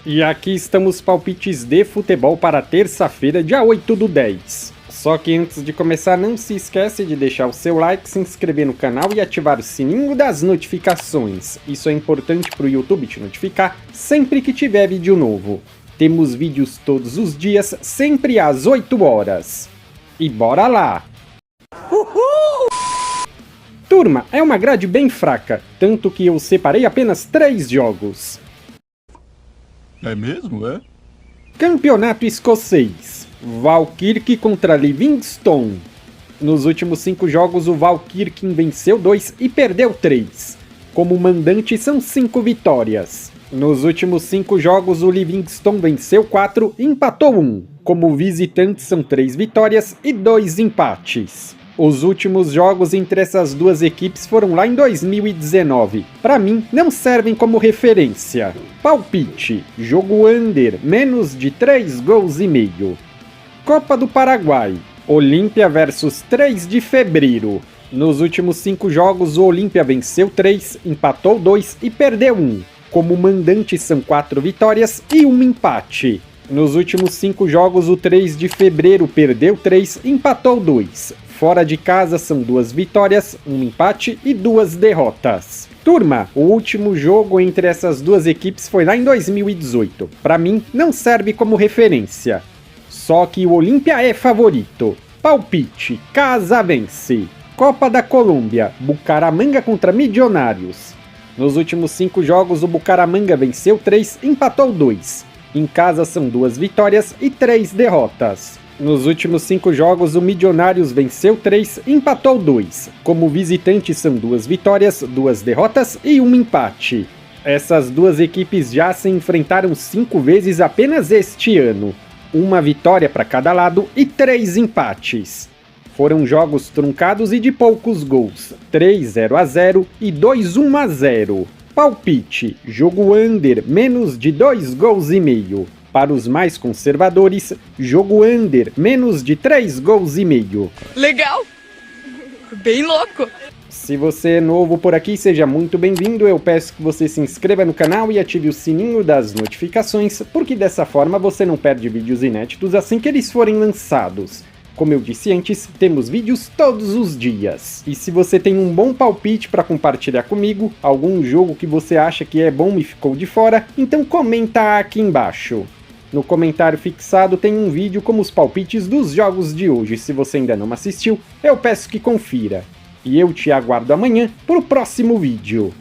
E aqui estamos palpites de futebol para terça-feira, dia 8/10. Só que antes de começar, não se esquece de deixar o seu like, se inscrever no canal e ativar o sininho das notificações. Isso é importante para o YouTube te notificar sempre que tiver vídeo novo. Temos vídeos todos os dias, sempre às 8 horas. E bora lá! Uhul! Turma, é uma grade bem fraca, tanto que eu separei apenas 3 jogos. É mesmo, é? Campeonato escocês. Falkirk contra Livingston. Nos últimos 5 jogos, o Falkirk venceu 2 e perdeu 3. Como mandante, são 5 vitórias. Nos últimos 5 jogos, o Livingston venceu 4 e empatou 1. Como visitante, são 3 vitórias e 2 empates. Os últimos jogos entre essas duas equipes foram lá em 2019. Para mim, não servem como referência. Palpite: jogo under, menos de 3 gols e meio. Copa do Paraguai: Olímpia versus 3 de fevereiro. Nos últimos 5 jogos, o Olímpia venceu 3, empatou 2 e perdeu 1. Como mandante, são 4 vitórias e 1 empate. Nos últimos 5 jogos, o 3 de fevereiro perdeu 3 e empatou 2. Fora de casa são 2 vitórias, 1 empate e 2 derrotas. Turma, o último jogo entre essas duas equipes foi lá em 2018. Para mim, não serve como referência. Só que o Olímpia é favorito. Palpite: casa vence. Copa da Colômbia: Bucaramanga contra Milionários. Nos últimos 5 jogos, o Bucaramanga venceu 3 e empatou 2. Em casa são 2 vitórias e 3 derrotas. Nos últimos 5 jogos, o Milionários venceu 3 e empatou 2. Como visitante, são 2 vitórias, 2 derrotas e 1 empate. Essas duas equipes já se enfrentaram 5 vezes apenas este ano. 1 vitória para cada lado e 3 empates. Foram jogos truncados e de poucos gols. 3 0-0 e 2 1-0. Palpite: jogo under, menos de 2 gols e meio. Para os mais conservadores, jogo under, menos de 3 gols e meio. Legal! Bem louco! Se você é novo por aqui, seja muito bem-vindo. Eu peço que você se inscreva no canal e ative o sininho das notificações, porque dessa forma você não perde vídeos inéditos assim que eles forem lançados. Como eu disse antes, temos vídeos todos os dias. E se você tem um bom palpite para compartilhar comigo, algum jogo que você acha que é bom e ficou de fora, então comenta aqui embaixo. No comentário fixado tem um vídeo com os palpites dos jogos de hoje. Se você ainda não assistiu, eu peço que confira. E eu te aguardo amanhã para o próximo vídeo.